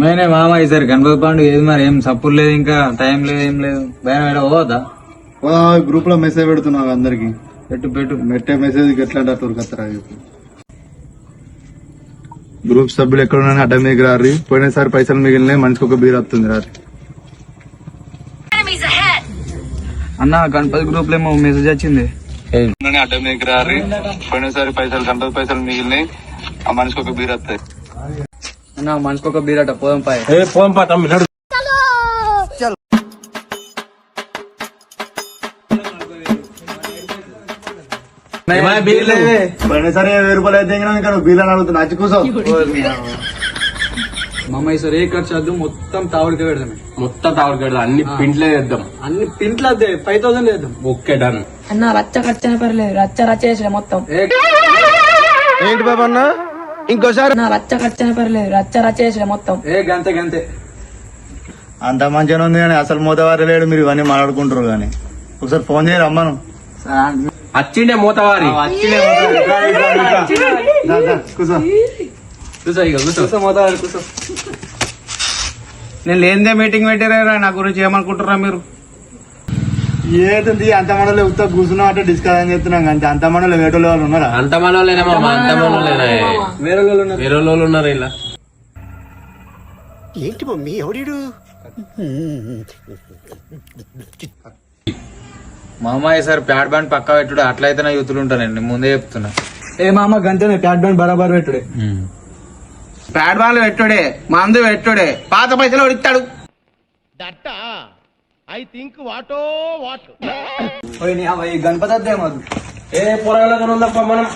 మేనే మామ ఈసారి గణపతి పండుగ ఏది మరి ఏం సప్పులు లేదు, ఇంకా టైం లేదు, ఏం లేదు. భయం పోదా గ్రూప్ లో మెసేజ్ పెడుతున్నావు అందరికి. పెట్టు పెట్టు. పెట్టే మెసేజ్ ఎట్లా కత్తరా గ్రూప్ సభ్యులు ఎక్కడ అడ్డం మీకు రారి. పోయినసారి పైసలు మిగిలినాయి, మనిషికి ఒక బీర్ వస్తుంది రారి. అన్న గణపతి గ్రూప్ లో ఏమో మెసేజ్ వచ్చింది. అడ్డం మీకు రారి. పోయినసారి గణపతి పైసలు మిగిలినాయి, ఆ మనిషికి ఒక బీర్ వస్తాయి. అన్న మనిషికి ఒక బీరట పోదాం పాయ. పోం పాట పోయినసారి 1000 రూపాయలు అయితే ఇంకా నువ్వు బీర్ అని అడుగుతున్నా. అచ్చి కూర్చో. మమ్మ ఈసారి ఏ ఖర్చు వద్దు, మొత్తం తావుడికే పెడదాం. మొత్తం తావడికి పెడదాం, అన్ని పింట్లే చేద్దాం. అన్ని పింట్లు అద్దే 5000 వేద్దాం. Okay done. అన్న రచ్చ ఖర్చు పర్లేదు, రచ్చ చేసిన మొత్తం. ఏంటి బాబా అన్న ఇంకోసారి? అన్న రచ్చ ఖర్చు పర్లేదు, రచ్చ చేసిన మొత్తం. గంతే గంతే. అంత మంచిగా ఉంది కానీ అసలు మూతవారి లేడు. మీరు ఇవన్నీ మాట్లాడుకుంటారు కానీ ఒకసారి ఫోన్ చేయ రమ్మను. అచ్చిండే మూతవారి. కూర్చో. కూర్చో మోతాదు కూర్చో. నేను లేనిదే మీటింగ్ పెట్టారా? నా గురించి ఏమనుకుంటారా మీరు? ఏది అంత మనలో ఉత్త కూర్చున్నాం అంటే డిస్కషన్ చేస్తున్నాం అంతే. అంత మనలో వేటోళ్ళు వాళ్ళు ఉన్నారా? అంత మనోళ్ళేనా మామ, అంత మనోళ్ళేనా? వేరే వాళ్ళు ఉన్నారు ఇలా. ఏంటి మమ్మీ ఎవడీడు? మామ ఈసారి ప్యాడ్ బ్యాండ్ పక్కా పెట్టుడు, అట్లయితే నా యూతులు ఉంటానండి, ముందే చెప్తున్నా. మామ గంతేనే ప్యాడ్ బ్యాండ్ బరాబర్ పెట్టుడే. ప్యాడ్ బాల్ పెట్టుడే, మందు పెట్టుడే, పాత పైసలు ఇస్తాడు. గణపతి అద్దే మాకు ఏ పొరగల మనం